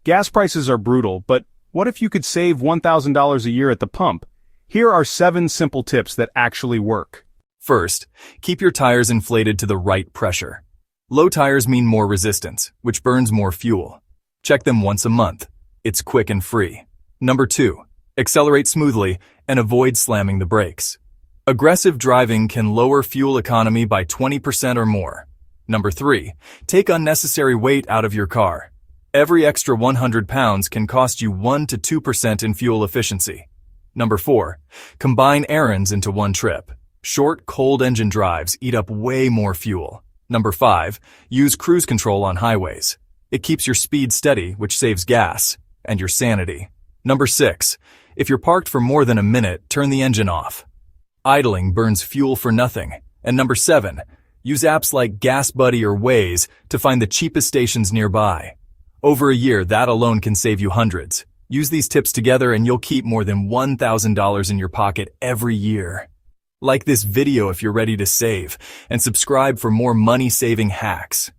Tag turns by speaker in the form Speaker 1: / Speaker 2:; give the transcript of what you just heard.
Speaker 1: Gas prices are brutal, but what if you could save $1,000 a year at the pump? Here are 7 simple tips that actually work.
Speaker 2: First, keep your tires inflated to the right pressure. Low tires mean more resistance, which burns more fuel. Check them once a month. It's quick and free. Number 2, accelerate smoothly and avoid slamming the brakes. Aggressive driving can lower fuel economy by 20% or more. Number 3, take unnecessary weight out of your car. Every extra 100 pounds can cost you 1 to 2% in fuel efficiency. Number 4, combine errands into one trip. Short, cold engine drives eat up way more fuel. Number 5, use cruise control on highways. It keeps your speed steady, which saves gas and your sanity. Number 6, if you're parked for more than a minute, turn the engine off. Idling burns fuel for nothing. And number 7, use apps like GasBuddy or Waze to find the cheapest stations nearby. Over a year, that alone can save you hundreds. Use these tips together and you'll keep more than $1,000 in your pocket every year. Like this video if you're ready to save, and subscribe for more money-saving hacks.